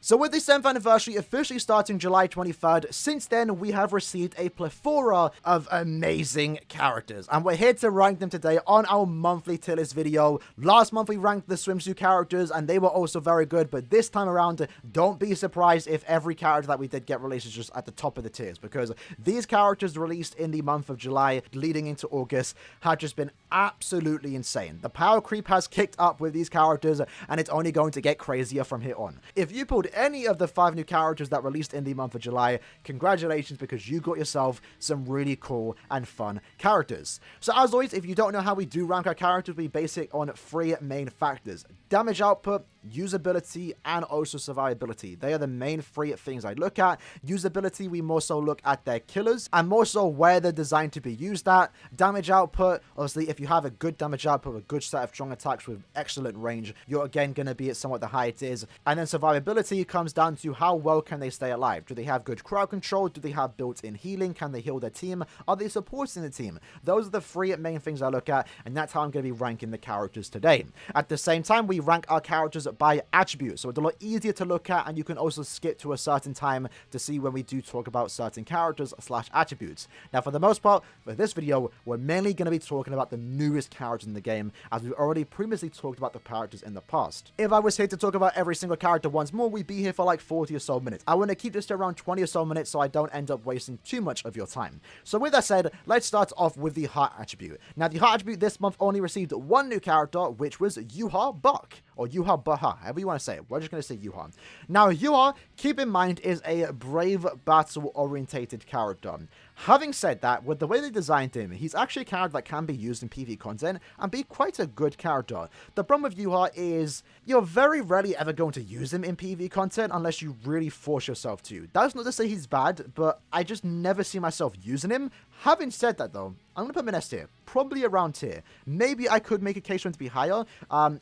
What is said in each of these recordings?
So with the 7th anniversary officially starting July 23rd, since then we have received a plethora of amazing characters, and we're here to rank them today on our monthly tier list video. Last month we ranked the swimsuit characters and they were also very good, but this time around, don't be surprised if every character that we did get released is just at the top of the tiers, because these characters released in the month of July leading into August have just been absolutely insane. The power creep has kicked up with these characters and it's only going to get crazier from here on. If you pulled any of the 5 new characters that released in the month of July, congratulations, because you got yourself some really cool and fun characters. So as always, if you don't know how we do rank our characters, we base it on 3 main factors: damage output, usability, and also survivability. They are the main 3 things I look at. Usability, we more so look at their killers and more so where they're designed to be used at. Damage output, obviously, if you have a good damage output, a good set of strong attacks with excellent range, you're again going to be at somewhat the high tiers. And then survivability comes down to how well can they stay alive. Do they have good crowd control? Do they have built-in healing? Can they heal their team? Are they supporting the team? Those are the 3 main things I look at, and that's how I'm going to be ranking the characters today. At the same time, we rank our characters by attribute, so it's a lot easier to look at, and you can also skip to a certain time to see when we do talk about certain characters / attributes. Now, for the most part, for this video, we're mainly going to be talking about the newest characters in the game, as we've already previously talked about the characters in the past. If I was here to talk about every single character once more, we'd be here for like 40 or so minutes. I want to keep this to around 20 or so minutes so I don't end up wasting too much of your time. So with that said, let's start off with the heart attribute. Now, the heart attribute this month only received 1 new character, which was Yuha Buck, or Yuha Baha, however you want to say it. We're just going to say Yuha. Now, Yuha, keep in mind, is a brave, battle-orientated character. Having said that, with the way they designed him, he's actually a character that can be used in PvE content and be quite a good character. The problem with Yuha is you're very rarely ever going to use him in PvE content unless you really force yourself to. That's not to say he's bad, but I just never see myself using him. Having said that though, I'm going to put him in S tier, probably around tier. Maybe I could make a case for him to be higher.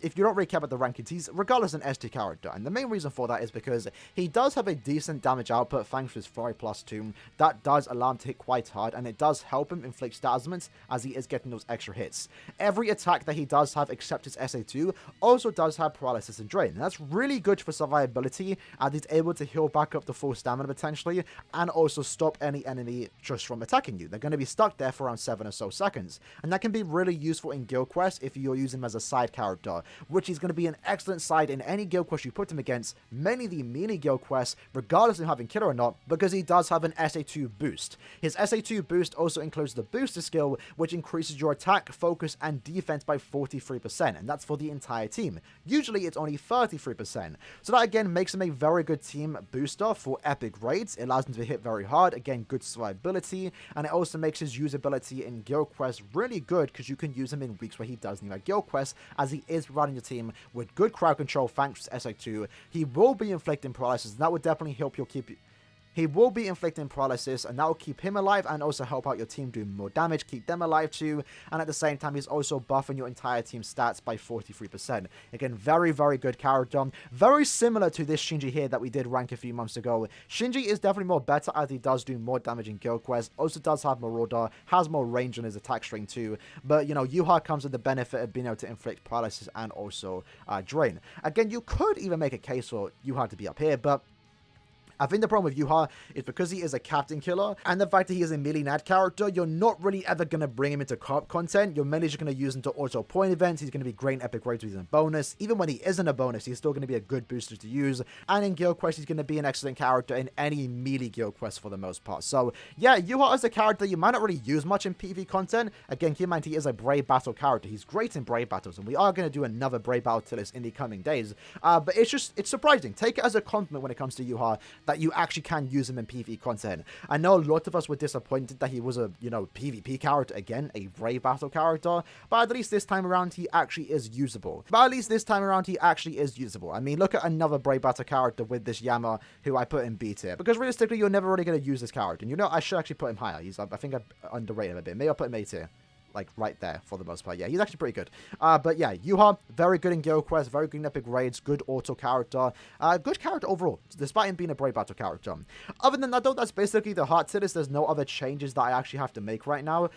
If you don't really care about the rankings, he's regardless an S tier character. And the main reason for that is because he does have a decent damage output thanks to his Flurry +2. That does allow him to hit quite hard, and it does help him inflict stat augments as he is getting those extra hits. Every attack that he does have except his SA2 also does have paralysis and drain. And that's really good for survivability, as he's able to heal back up to full stamina potentially, and also stop any enemy just from attacking you. They're going to be stuck there for around 7 or so seconds, and that can be really useful in guild quests if you're using him as a side character, which is going to be an excellent side in any guild quest you put him against, mainly the mini guild quests, regardless of having killer or not, because he does have an SA2 boost. His SA2 boost also includes the booster skill, which increases your attack, focus, and defense by 43%, and that's for the entire team. Usually it's only 33%, so that again makes him a very good team booster for epic raids. It allows him to hit very hard, again good survivability, and it also makes his usability in guild quests really good, because you can use him in weeks where he does need a guild quest, as he is providing your team with good crowd control thanks to SA2. He will be inflicting paralysis, and that would definitely help you keep... He will be inflicting paralysis, and that will keep him alive and also help out your team do more damage, keep them alive too, and at the same time he's also buffing your entire team's stats by 43%. Again, very, very good character. Very similar to this Shinji here that we did rank a few months ago. Shinji is definitely more better as he does do more damage in guild quests, also does have Marauder, has more range on his attack string too, but you know, Yuha comes with the benefit of being able to inflict paralysis and also drain. Again, you could even make a case for Yuha to be up here, but I think the problem with Yuha is because he is a captain killer, and the fact that he is a melee NAD character, you're not really ever going to bring him into co-op content. You're mainly just going to use him to auto point events. He's going to be great in epic raids with a bonus. Even when he isn't a bonus, he's still going to be a good booster to use. And in guild quests, he's going to be an excellent character in any melee guild quest for the most part. So yeah, Yuha is a character you might not really use much in PvE content. Again, keep in mind he is a brave battle character. He's great in brave battles, and we are going to do another brave battle to this in the coming days. But it's surprising. Take it as a compliment when it comes to Yuha that you actually can use him in PvE content. I know a lot of us were disappointed that he was a, you know, PvP character again, a brave battle character, but at least this time around he actually is usable. I mean, look at another brave battle character with this Yama who I put in B tier, because realistically you're never really going to use this character, and you know, I should actually put him higher. I think I underrate him a bit. Maybe I'll put him A tier. like right there for the most part. Yeah, he's actually pretty good. But yeah, Yuha, very good in Guild Quest, very good in Epic Raids, good auto character, good character overall, despite him being a Brave Battle character. Other than that though, that's basically the hot tier list. There's no other changes that I actually have to make right now.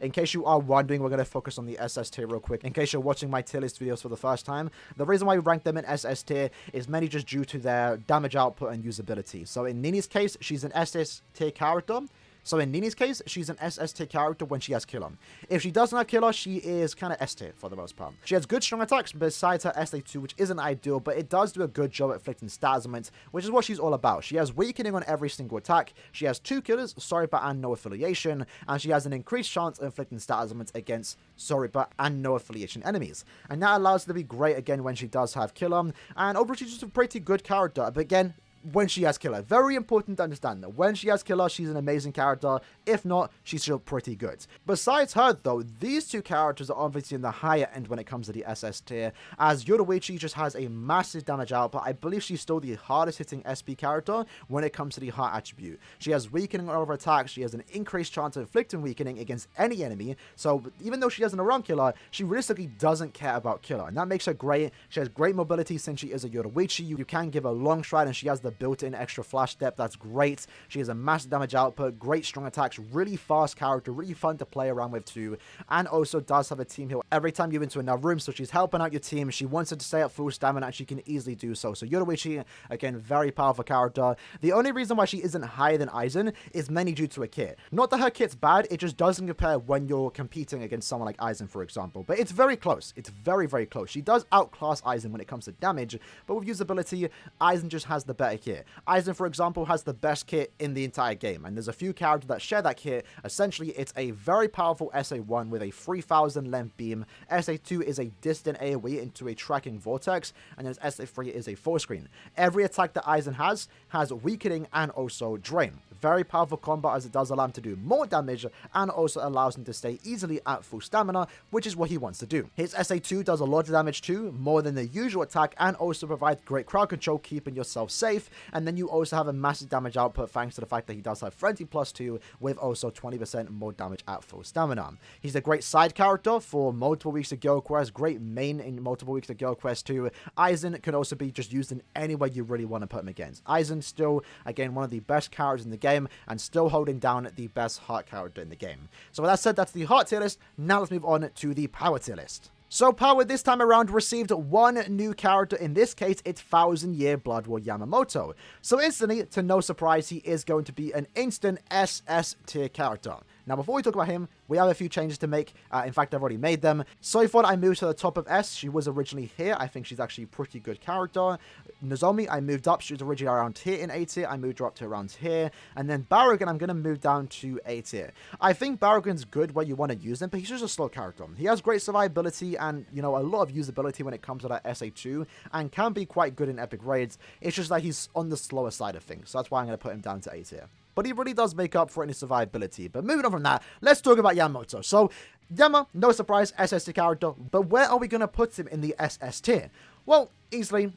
In case you are wondering, we're going to focus on the SS tier real quick. In case you're watching my tier list videos for the first time, the reason why we rank them in SS tier is mainly just due to their damage output and usability. So in Nini's case, she's an SS tier character. She's an SS tier character when she has killer. If she doesn't have killer, she is kind of S tier for the most part. She has good strong attacks besides her SA2, which isn't ideal, but it does do a good job at inflicting stat ailments, which is what she's all about. She has weakening on every single attack, she has 2 killers, Soriba and no affiliation, and she has an increased chance of inflicting stat ailments against Soriba and no affiliation enemies. And that allows her to be great again when she does have killer, and overall she's just a pretty good character, but again, when she has killer. Very important to understand that when she has killer, she's an amazing character. If not, she's still pretty good. Besides her, though, these two characters are obviously in the higher end when it comes to the SS tier, as Yoruichi just has a massive damage output. I believe she's still the hardest hitting SP character when it comes to the heart attribute. She has weakening on all of her attacks, she has an increased chance of inflicting weakening against any enemy, so even though she has an around killer, she realistically doesn't care about killer, and that makes her great. She has great mobility since she is a Yoruichi. You can give her long stride, and she has the built-in extra flash step. That's great. She has a massive damage output, great strong attacks, really fast character, really fun to play around with too, and also does have a team heal every time you into another room, so she's helping out your team. She wants it to stay at full stamina, and she can easily do so. So Yoruichi, again, very powerful character. The only reason why she isn't higher than Aizen is mainly due to a kit. Not that her kit's bad, it just doesn't compare when you're competing against someone like Aizen, for example, but it's very close. It's very, very close. She does outclass Aizen when it comes to damage, but with usability, Aizen just has the better kit. Aizen, for example, has the best kit in the entire game, and there's a few characters that share that kit. Essentially, it's a very powerful SA1 with a 3000 length beam, SA2 is a distant AoE into a tracking vortex, and then SA3 is a full screen. Every attack that Aizen has weakening and also drain. Very powerful combo, as it does allow him to do more damage and also allows him to stay easily at full stamina, which is what he wants to do. His SA2 does a lot of damage too, more than the usual attack, and also provides great crowd control, keeping yourself safe. And then you also have a massive damage output thanks to the fact that he does have Frenzy +2 with also 20% more damage at full stamina. He's a great side character for multiple weeks of Guild Quest, great main in multiple weeks of Guild Quest too. Aizen can also be just used in any way you really want to put him against. Aizen still, again, one of the best characters in the game and still holding down the best heart character in the game. So with that said, that's the heart tier list. Now let's move on to the power tier list. So Power this time around received one new character. In this case, it's 1000-Year Blood War Yamamoto. So instantly, to no surprise, he is going to be an instant SS tier character. Now, before we talk about him, we have a few changes to make. In fact, I've already made them. Soifon, I moved to the top of S. She was originally here. I think she's actually a pretty good character. Nozomi, I moved up. She was originally around here in A tier. I moved her up to around here. And then Barugan, I'm going to move down to A tier. I think Barugan's good where you want to use him, but he's just a slow character. He has great survivability and, you know, a lot of usability when it comes to that SA2 and can be quite good in epic raids. It's just that he's on the slower side of things. So that's why I'm going to put him down to A tier. But he really does make up for any survivability. But moving on from that, let's talk about Yamamoto. So, Yama, no surprise, SS tier character, but where are we going to put him in the SS tier? Well, easily,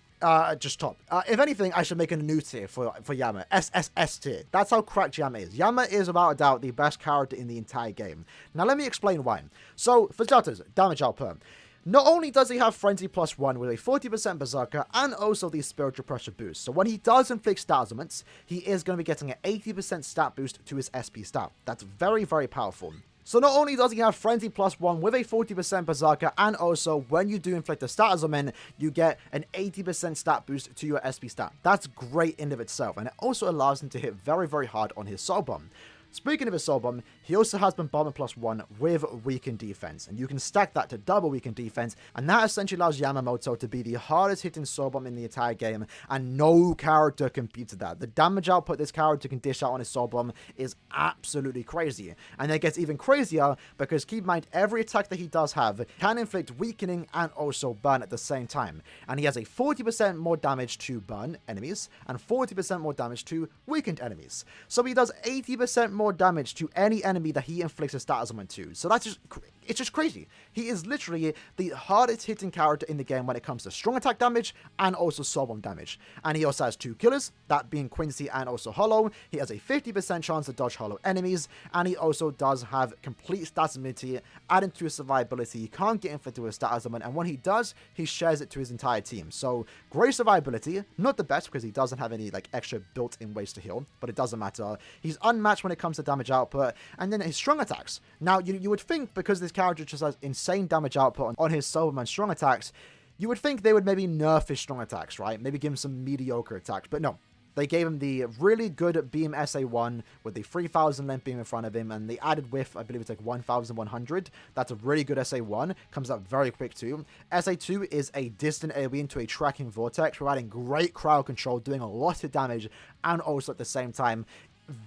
just top. If anything, I should make a new tier for Yama, SSS tier. That's how cracked Yama is. Yama is, without a doubt, the best character in the entire game. Now, let me explain why. So, for starters, damage output. Not only does he have Frenzy +1 with a 40% Berserker and also the Spiritual Pressure boost, so when he does inflict stat ailments, he is going to be getting an 80% stat boost to his SP stat. That's very, very powerful. So not only does he have Frenzy +1 with a 40% Berserker, and also when you do inflict a stat ailment, you get an 80% stat boost to your SP stat. That's great in of itself, and it also allows him to hit very, very hard on his Soul Bomb. Speaking of his Soul Bomb, he also has Bombardment +1 with weakened defense, and you can stack that to double weakened defense, and that essentially allows Yamamoto to be the hardest hitting Soul Bomb in the entire game, and no character competes with that. The damage output this character can dish out on his Soul Bomb is absolutely crazy, and it gets even crazier because keep in mind, every attack that he does have can inflict weakening and also burn at the same time, and he has a 40% more damage to burn enemies and 40% more damage to weakened enemies. So he does 80% more damage to any enemy that he inflicts a status augment to. So that's just, it's just crazy. He is literally the hardest hitting character in the game when it comes to strong attack damage and also soul bomb damage. And he also has 2 killers, that being Quincy and also Hollow. He has a 50% chance to dodge Hollow enemies, and he also does have complete stats immunity added to his survivability. He can't get inflicted with a status augment, and when he does, he shares it to his entire team. So great survivability, not the best because he doesn't have any like extra built-in ways to heal, but it doesn't matter. He's unmatched when it comes to damage output, and then his strong attacks. Now you would think because this character just has insane damage output on his soul bomb and strong attacks, you would think they would maybe nerf his strong attacks, right? Maybe give him some mediocre attacks, but no. They gave him the really good beam SA1 with the 3000 length beam in front of him, and the added width, I believe it's like 1100. That's a really good SA1. Comes out very quick too. SA2 is a distant AoE into a tracking vortex, providing great crowd control, doing a lot of damage, and also at the same time,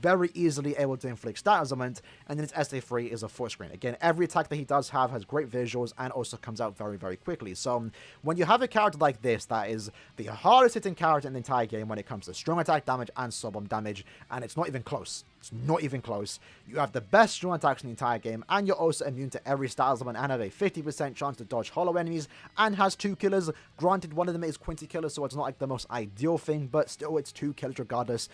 very easily able to inflict status augment. And then its SA3 is a 4-screen. Again, every attack that he does have has great visuals and also comes out very, very quickly. So when you have a character like this that is the hardest hitting character in the entire game when it comes to strong attack damage and soul bomb damage, and it's not even close. It's not even close. You have the best strong attacks in the entire game, and you're also immune to every status augment and have a 50% chance to dodge hollow enemies, and has 2 killers. Granted, one of them is Quincy killer, so it's not like the most ideal thing, but still it's 2 killers regardless.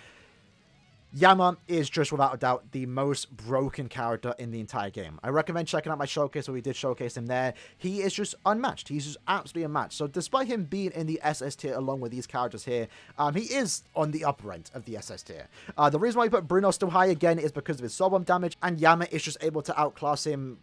Yama is just without a doubt the most broken character in the entire game. I recommend checking out my showcase where we did showcase him there. He is just unmatched. He's just absolutely unmatched. So despite him being in the SS tier along with these characters here, he is on the upper end of the SS tier. The reason why I put Bruno still high again is because of his soul bomb damage, and Yama is just able to outclass him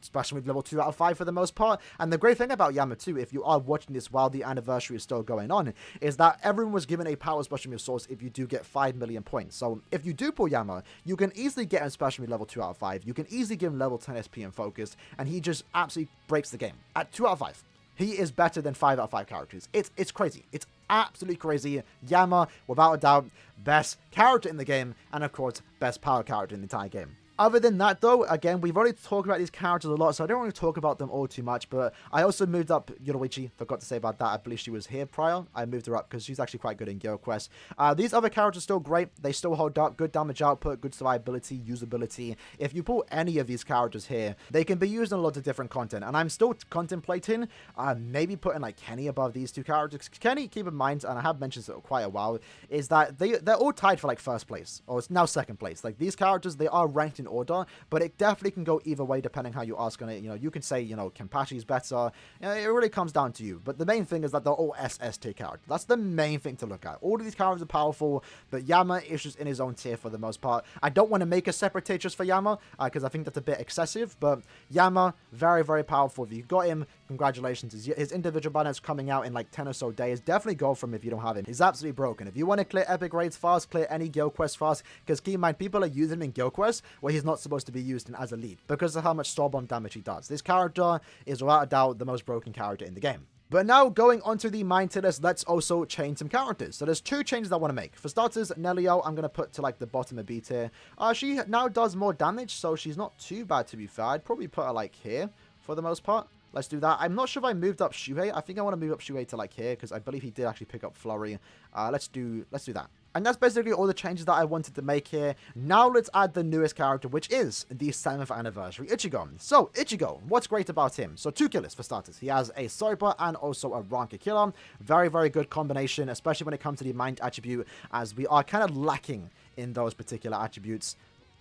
especially with level 2 out of 5 for the most part. And the great thing about Yama too, if you are watching this while the anniversary is still going on, is that everyone was given a power special move source if you do get 5 million points. So if you do pull Yama, you can easily get him special move level 2 out of 5. You can easily give him level 10 SP and focus, and he just absolutely breaks the game at 2 out of 5. He is better than 5 out of 5 characters. It's crazy. It's absolutely crazy. Yama, without a doubt, best character in the game, and of course, best power character in the entire game. Other than that, though, again, we've already talked about these characters a lot, so I don't want to talk about them all too much, but I also moved up Yoruichi. Forgot to say about that. I believe she was here prior. I moved her up because she's actually quite good in Guild Quest. These other characters are still great. They still hold up. Good damage output, good survivability, usability. If you pull any of these characters here, they can be used in a lot of different content, and I'm still contemplating maybe putting like Kenny above these 2 characters. Kenny, keep in mind, and I have mentioned it quite a while, is that they're all tied for like 1st place, or it's now 2nd place. Like these characters, they are ranked in order, but it definitely can go either way depending how you ask on it. You know, you can say, you know, Kenpashi's better. You know, it really comes down to you. But the main thing is that they're all SS tier characters. That's the main thing to look at. All of these characters are powerful, but Yama is just in his own tier for the most part. I don't want to make a separate tier just for Yama, because I think that's a bit excessive, but Yama, very, very powerful. If you got him, congratulations. His individual balance coming out in like 10 or so days. Definitely go for him if you don't have him. He's absolutely broken. If you want to clear epic raids fast, clear any Guild Quest fast, because keep in mind, people are using him in Guild Quest where he's not supposed to be used in as a lead because of how much soul bomb damage he does. This character is without a doubt the most broken character in the game. But now, going on to the main tier list, let's also change some characters. So there's 2 changes I want to make. For starters, Nelio, I'm going to put to like the bottom of B tier. She now does more damage, so she's not too bad to be fair. I'd probably put her like here for the most part. Let's do that. I'm not sure if I moved up Shuhei. I think I want to move up Shuhei to like here because I believe he did actually pick up Flurry. Let's do that. And that's basically all the changes that I wanted to make here. Now let's add the newest character, which is the 7th anniversary Ichigo. So Ichigo, what's great about him? So 2 killers for starters. He has a Soipa and also a Ranka killer. Very, very good combination, especially when it comes to the mind attribute, as we are kind of lacking in those particular attributes.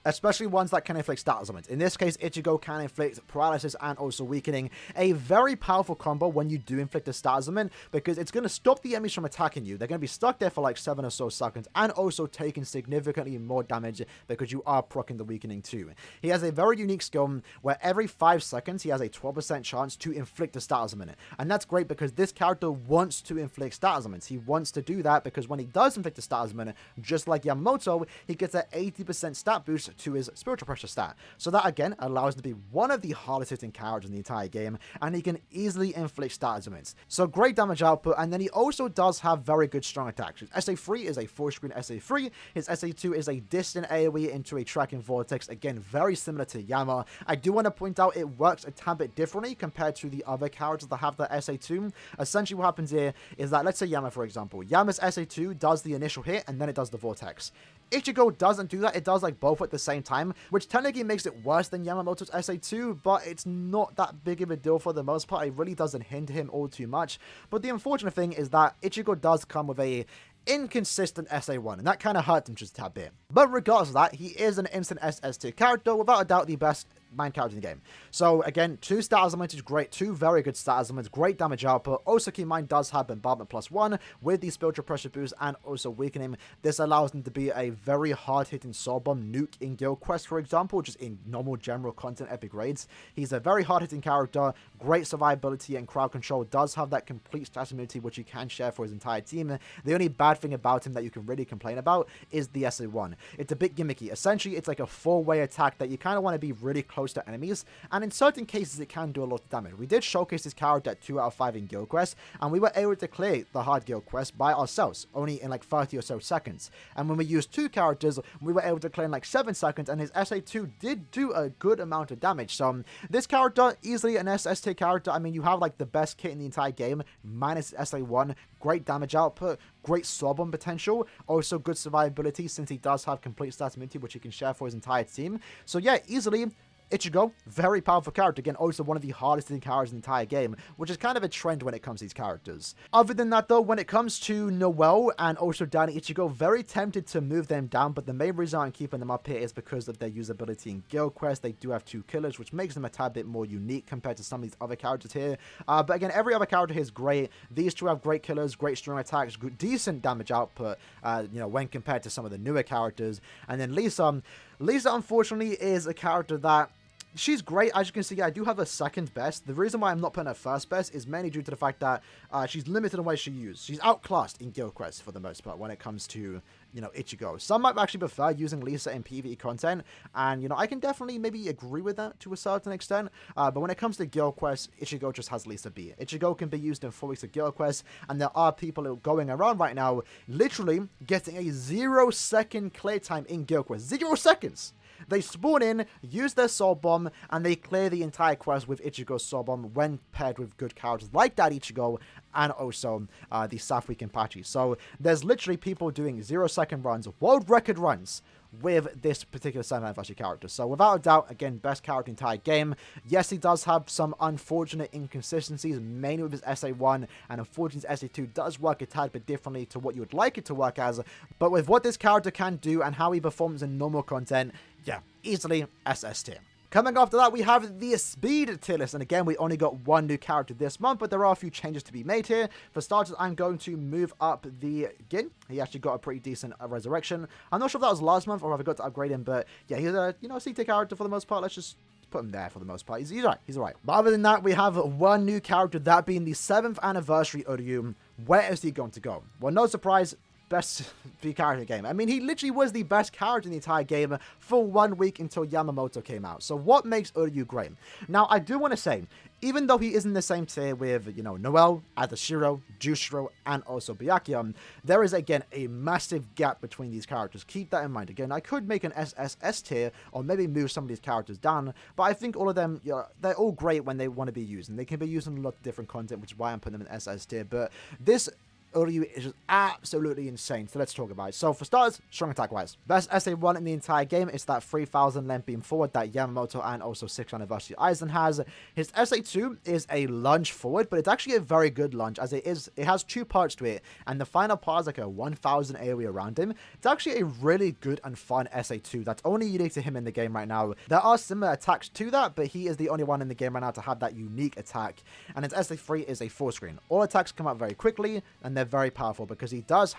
Especially ones that can inflict status augments. In this case, Ichigo can inflict paralysis and also weakening. A very powerful combo when you do inflict a status augment, because it's going to stop the enemies from attacking you. They're going to be stuck there for like 7 or so seconds, and also taking significantly more damage because you are proccing the weakening too. He has a very unique skill where every 5 seconds he has a 12% chance to inflict a status augment. And that's great because this character wants to inflict status augments. He wants to do that because when he does inflict a status augment, just like Yamamoto, he gets an 80% stat boost to his spiritual pressure stat. So that again allows him to be one of the hardest hitting characters in the entire game, and he can easily inflict status augments. So great damage output, and then he also does have very good strong attacks. His SA3 is a 4-screen SA3. His SA2 is a distant AoE into a tracking vortex. Again, very similar to Yama. I do want to point out it works a tad bit differently compared to the other characters that have the SA2. Essentially what happens here is that, let's say Yama for example. Yama's SA2 does the initial hit and then it does the vortex. Ichigo doesn't do that. It does like both at the same time, which technically makes it worse than Yamamoto's SA2, but it's not that big of a deal for the most part. It really doesn't hinder him all too much. But the unfortunate thing is that Ichigo does come with a inconsistent SA1, and that kind of hurts him just a tad bit. But regardless of that, he is an instant SS2 character, without a doubt the best main character in the game. So again, 2 stat elements is great, 2 very good stat elements, great damage output. Also keep in mind does have bombardment +1 with the spiritual pressure boost and also weakening. This allows him to be a very hard-hitting soul bomb nuke in guild quests, for example, just in normal general content epic raids. He's a very hard-hitting character, great survivability and crowd control, does have that complete stat immunity which he can share for his entire team. The only bad thing about him that you can really complain about is the SA1. It's a bit gimmicky. Essentially, it's like a 4-way attack that you kind of want to be really close to enemies, and in certain cases it can do a lot of damage. We did showcase this character at 2 out of 5 in guild quests, and we were able to clear the hard guild quest by ourselves, only in like 30 or so seconds. And when we used 2 characters, we were able to clear in like 7 seconds, and his SA2 did do a good amount of damage. So this character, easily an SS tier character. I mean, you have like the best kit in the entire game, minus SA1, great damage output, great soul bomb potential, also good survivability since he does have complete stat immunity which he can share for his entire team. So yeah, easily Ichigo, very powerful character. Again, also one of the hardest hitting characters in the entire game, which is kind of a trend when it comes to these characters. Other than that though, when it comes to Noelle and also down Ichigo, very tempted to move them down, but the main reason I'm keeping them up here is because of their usability in guild quests. They do have 2 killers, which makes them a tad bit more unique compared to some of these other characters here. But again, every other character here is great. These 2 have great killers, great strong attacks, decent damage output, when compared to some of the newer characters. And then Lisa, unfortunately, is a character that she's great. As you can see, I do have a second best. The reason why I'm not putting her first best is mainly due to the fact that she's limited in ways she uses. She's outclassed in guild quests for the most part when it comes to, Ichigo. Some might actually prefer using Lisa in PvE content, and, I can definitely maybe agree with that to a certain extent, but when it comes to guild quests, Ichigo just has Lisa B. Ichigo can be used in 4 weeks of guild quests, and there are people going around right now literally getting a 0-second clear time in guild quests. 0 seconds! They spawn in, use their soul bomb, and they clear the entire quest with Ichigo's soul bomb when paired with good characters like that Ichigo and also the Safwi Kenpachi. So there's literally people doing 0-second runs, world record runs, with this particular 7th anniversary character. So without a doubt, again, best character in the entire game. Yes, he does have some unfortunate inconsistencies, mainly with his SA1, and unfortunately his SA2 does work a tad bit differently to what you would like it to work as, but with what this character can do and how he performs in normal content, yeah, easily SS tier. Coming after that, we have the speed tier list, and again, we only got 1 new character this month, but there are a few changes to be made here. For starters, I'm going to move up the Gin. He actually got a pretty decent resurrection. I'm not sure if that was last month or if I got to upgrade him, but yeah, he's a, C tier character for the most part. Let's just put him there for the most part. He's alright. He's alright. But other than that, we have 1 new character, that being the 7th anniversary Uryu. Where is he going to go? Well, no surprise, best character in the game. I mean, he literally was the best character in the entire game for 1 week until Yamamoto came out. So what makes Uryu great? Now, I do want to say, even though he is in the same tier with, Noelle, Adashiro, Jushiro, and also Byakuya, there is, again, a massive gap between these characters. Keep that in mind. Again, I could make an SSS tier, or maybe move some of these characters down, but I think all of them, they're all great when they want to be used, and they can be used in a lot of different content, which is why I'm putting them in SS tier. But this Uryu is just absolutely insane, so let's talk about it. So for starters, strong attack wise, best SA1 in the entire game is that 3000 length beam forward that Yamamoto and also 6th anniversary Aizen has. His SA2 is a lunge forward, but it's actually a very good lunge, as it has 2 parts to it, and the final part is like a 1000 area around him. It's actually a really good and fun SA2 that's only unique to him in the game right now. There are similar attacks to that, but he is the only one in the game right now to have that unique attack, and his SA3 is a 4 screen. All attacks come out very quickly, and they're very powerful because he has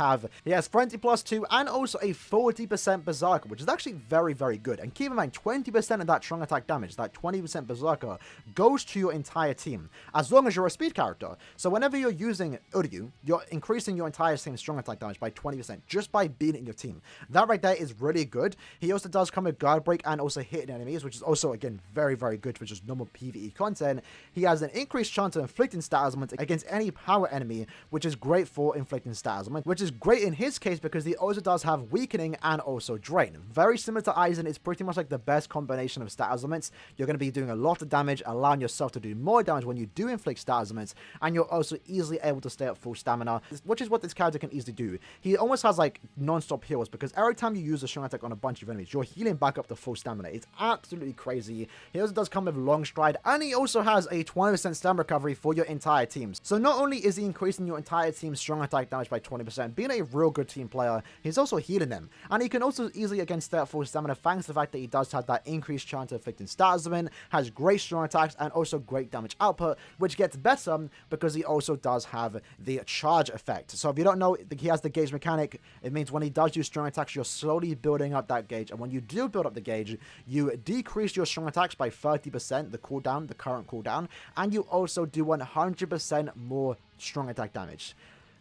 frenzy +2 and also a 40% berserker, which is actually very, very good. And keep in mind, 20% of that strong attack damage, that 20% berserker, goes to your entire team, as long as you're a speed character. So whenever you're using Uryu, you're increasing your entire team's strong attack damage by 20% just by being in your team. That right there is really good. He also does come with guard break and also hitting enemies, which is also, again, very, very good for just normal PvE content. He has an increased chance of inflicting stat elements against any power enemy, which is great for inflicting stat ailment, which is great in his case because he also does have weakening and also drain. Very similar to Aizen, it's pretty much like the best combination of stat ailments. You're going to be doing a lot of damage, allowing yourself to do more damage when you do inflict stat ailments, and you're also easily able to stay at full stamina, which is what this character can easily do. He almost has like non-stop heals because every time you use a strong attack on a bunch of enemies, you're healing back up to full stamina. It's absolutely crazy. He also does come with long stride, and he also has a 20% stamina recovery for your entire teams. So not only is he increasing your entire team's strong attack damage by 20%, being a real good team player, he's also healing them. And he can also easily again stay at full stamina thanks to the fact that he does have that increased chance of inflicting stat ailment, has great strong attacks, and also great damage output, which gets better because he also does have the charge effect. So if you don't know, he has the gauge mechanic. It means when he does use strong attacks, you're slowly building up that gauge, and when you do build up the gauge, you decrease your strong attacks by 30%, the cooldown, the current cooldown, and you also do 100% more strong attack damage.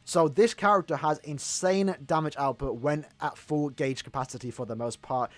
So this character has insane damage output when at full gauge capacity for the most part.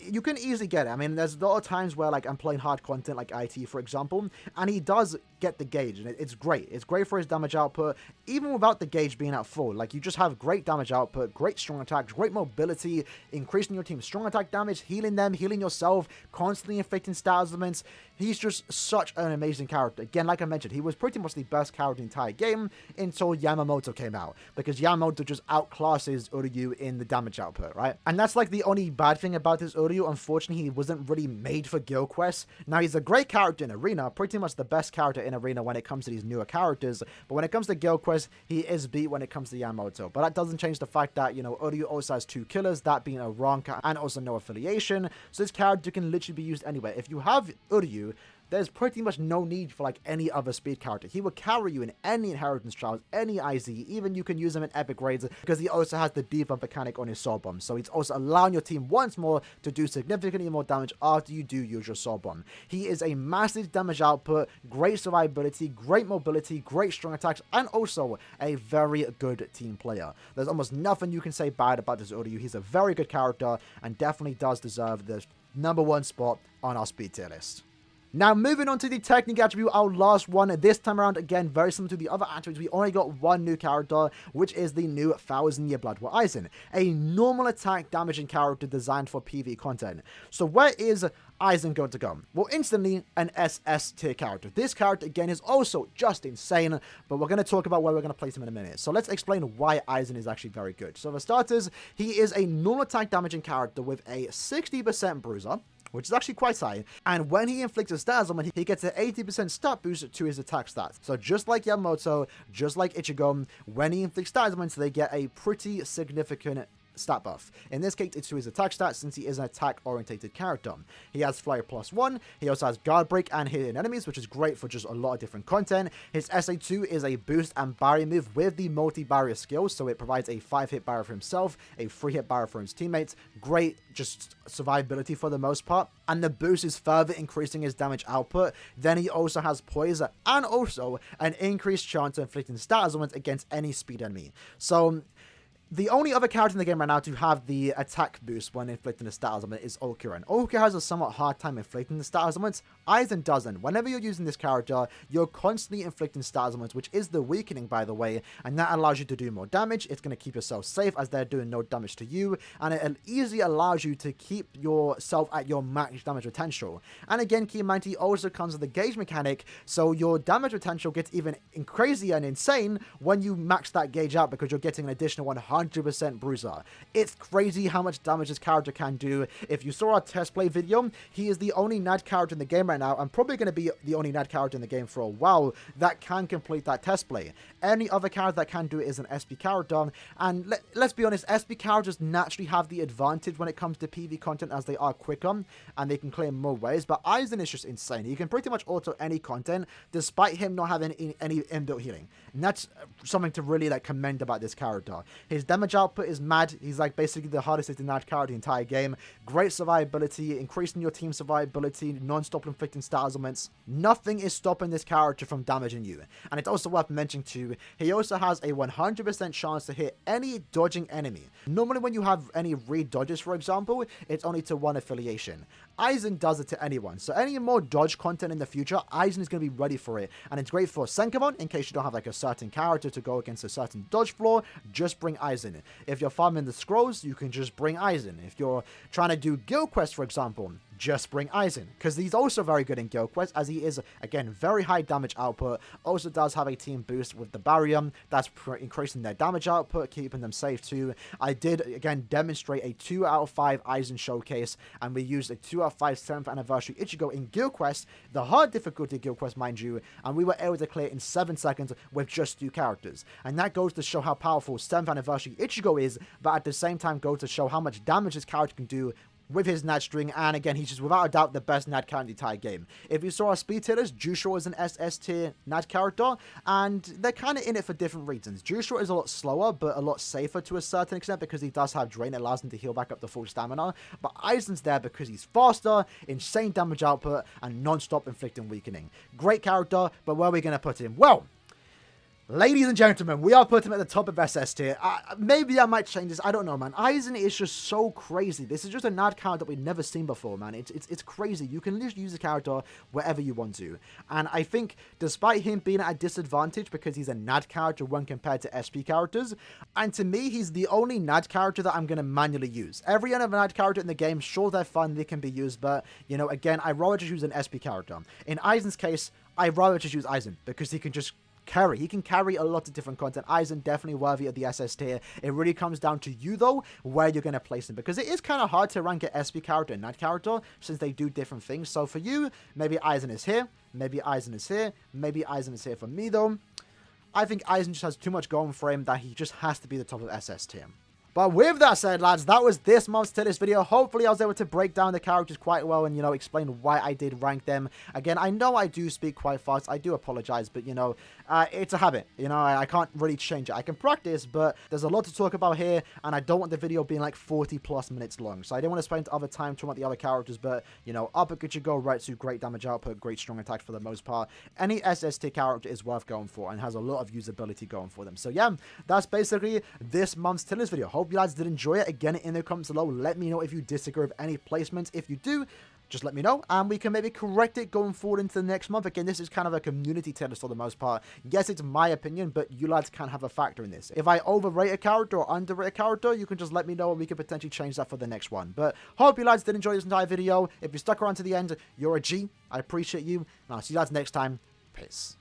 You can easily get it. I mean, there's a lot of times where like I'm playing hard content like IT, for example, and he does get the gauge, and it's great. It's great for his damage output, even without the gauge being at full. Like, you just have great damage output, great strong attacks, great mobility, increasing your team's strong attack damage, healing them, healing yourself, constantly inflicting stat ailments. He's just such an amazing character. Again, like I mentioned, he was pretty much the best character in the entire game until Yamamoto came out, because Yamamoto just outclasses Uryu in the damage output, right? And that's like the only bad thing about this Uryu. Unfortunately, he wasn't really made for guild quests. Now, he's a great character in Arena, pretty much the best character in Arena when it comes to these newer characters, but when it comes to guild quests, he is beat when it comes to Yamamoto. But that doesn't change the fact that, you know, Uryu also has 2 killers, that being a rank and also no affiliation, so this character can literally be used anywhere. If you have Uryu, there's pretty much no need for like any other speed character. He will carry you in any inheritance trials, any IZ, even you can use him in epic raids because he also has the debuff mechanic on his soul bomb. So he's also allowing your team once more to do significantly more damage after you do use your soul bomb. He is a massive damage output, great survivability, great mobility, great strong attacks, and also a very good team player. There's almost nothing you can say bad about this Uryu. He's a very good character and definitely does deserve the #1 spot on our speed tier list. Now, moving on to the technique attribute, our last one. This time around, again, very similar to the other attributes, we only got one new character, which is the new 1000-Year Blood War Aizen, a normal attack damaging character designed for PvE content. So where is Aizen going to go? Well, instantly an SS tier character. This character, again, is also just insane, but we're going to talk about where we're going to place him in a minute. So let's explain why Aizen is actually very good. So for starters, he is a normal attack damaging character with a 60% bruiser, which is actually quite high, and when he inflicts a stat ailment, he gets an 80% stat boost to his attack stats. So just like Yamamoto, just like Ichigo, when he inflicts stat ailments, they get a pretty significant stat buff. In this case, it's to his attack stats since he is an attack-orientated character. He has Flurry +1, he also has Guard Break and Hidden Enemies, which is great for just a lot of different content. His SA2 is a boost and barrier move with the multi-barrier skill, so it provides a 5-hit barrier for himself, a 3-hit barrier for his teammates. Great just survivability for the most part, and the boost is further increasing his damage output. Then he also has Poise and also an increased chance of inflicting stat ailments against any speed enemy. So the only other character in the game right now to have the attack boost when inflicting the stat ailment is Okura, and Okura has a somewhat hard time inflicting the stat ailments. Aizen doesn't. Whenever you're using this character, you're constantly inflicting stat ailments, which is the weakening, by the way, and that allows you to do more damage. It's going to keep yourself safe as they're doing no damage to you, and it easily allows you to keep yourself at your max damage potential. And again, keep in mind, he also comes with the gauge mechanic, so your damage potential gets even crazier and insane when you max that gauge out because you're getting an additional 100% bruiser. It's crazy how much damage this character can do. If you saw our test play video, he is the only NAD character in the game right now, and probably going to be the only NAD character in the game for a while that can complete that test play. Any other character that can do it is an SP character, and let's be honest, SP characters naturally have the advantage when it comes to PvE content as they are quicker and they can clear more ways, but Aizen is just insane. He can pretty much auto any content despite him not having any inbuilt healing, and that's something to really like commend about this character. His His damage output is mad. He's like basically the hardest hitting Nad character in the entire game. Great survivability, increasing your team survivability, non-stop inflicting stat elements. Nothing is stopping this character from damaging you. And it's also worth mentioning too, he also has a 100% chance to hit any dodging enemy. Normally when you have any read dodges, for example, it's only to one affiliation. Aizen does it to anyone. So any more dodge content in the future, Aizen is going to be ready for it. And it's great for Senkamon, in case you don't have like a certain character to go against a certain dodge floor, just bring Aizen. If you're farming the scrolls, you can just bring Aizen. If you're trying to do guild quests, for example, just bring Aizen, because he's also very good in guild quests, as he is, again, very high damage output, also does have a team boost with the barrier, that's increasing their damage output, keeping them safe too. I did, again, demonstrate a 2 out of 5 Aizen showcase, and we used a 2 out of 5 7th anniversary Ichigo in guild quest, the hard difficulty guild quest, mind you, and we were able to clear it in 7 seconds with just 2 characters. And that goes to show how powerful 7th anniversary Ichigo is, but at the same time goes to show how much damage this character can do with his Nad string, and again, he's just without a doubt the best Nad character in the entire game. If you saw our speed tiers, Jusho is an SS tier Nad character, and they're kind of in it for different reasons. Jusho is a lot slower, but a lot safer to a certain extent, because he does have Drain that allows him to heal back up to full stamina, but Aizen's there because he's faster, insane damage output, and non-stop inflicting weakening. Great character, but where are we going to put him? Well, ladies and gentlemen, we are putting him at the top of SS tier. Maybe I might change this. I don't know, man. Aizen is just so crazy. This is just a Nad character that we've never seen before, man. It's crazy. You can just use the character wherever you want to. And I think, despite him being at a disadvantage because he's a Nad character when compared to SP characters, and to me, he's the only Nad character that I'm going to manually use. Every other Nad character in the game, sure, they're fun, they can be used, but, you know, again, I'd rather just use an SP character. In Aizen's case, I'd rather just use Aizen, because he can just carry. He can carry a lot of different content. Aizen definitely worthy of the SS tier. It really comes down to you, though, where you're going to place him, because it is kind of hard to rank an SP character and Nad character, since they do different things. So for you, maybe Aizen is here, maybe Aizen is here, maybe Aizen is here. For me, though, I think Aizen just has too much going for him that he just has to be the top of SS tier. But with that said, lads, that was this month's tier list video. Hopefully, I was able to break down the characters quite well and, you know, explain why I did rank them. Again, I know I do speak quite fast. I do apologize, but, you know, it's a habit. You know, I can't really change it. I can practice, but there's a lot to talk about here, and I don't want the video being like 40+ minutes long. So I didn't want to spend other time talking about the other characters, but, you know, up at Ichigo, right to great damage output, great strong attack for the most part. Any SS tier character is worth going for and has a lot of usability going for them. So yeah, that's basically this month's tier list video. Hope you guys did enjoy it. Again, in the comments below, let me know if you disagree with any placements. If you do, just let me know, and we can maybe correct it going forward into the next month. Again, this is kind of a community tier list for the most part. Yes, it's my opinion, but you lads can have a factor in this. If I overrate a character or underrate a character, you can just let me know, and we can potentially change that for the next one. But hope you lads did enjoy this entire video. If you stuck around to the end, you're a G. I appreciate you, and I'll see you lads next time. Peace.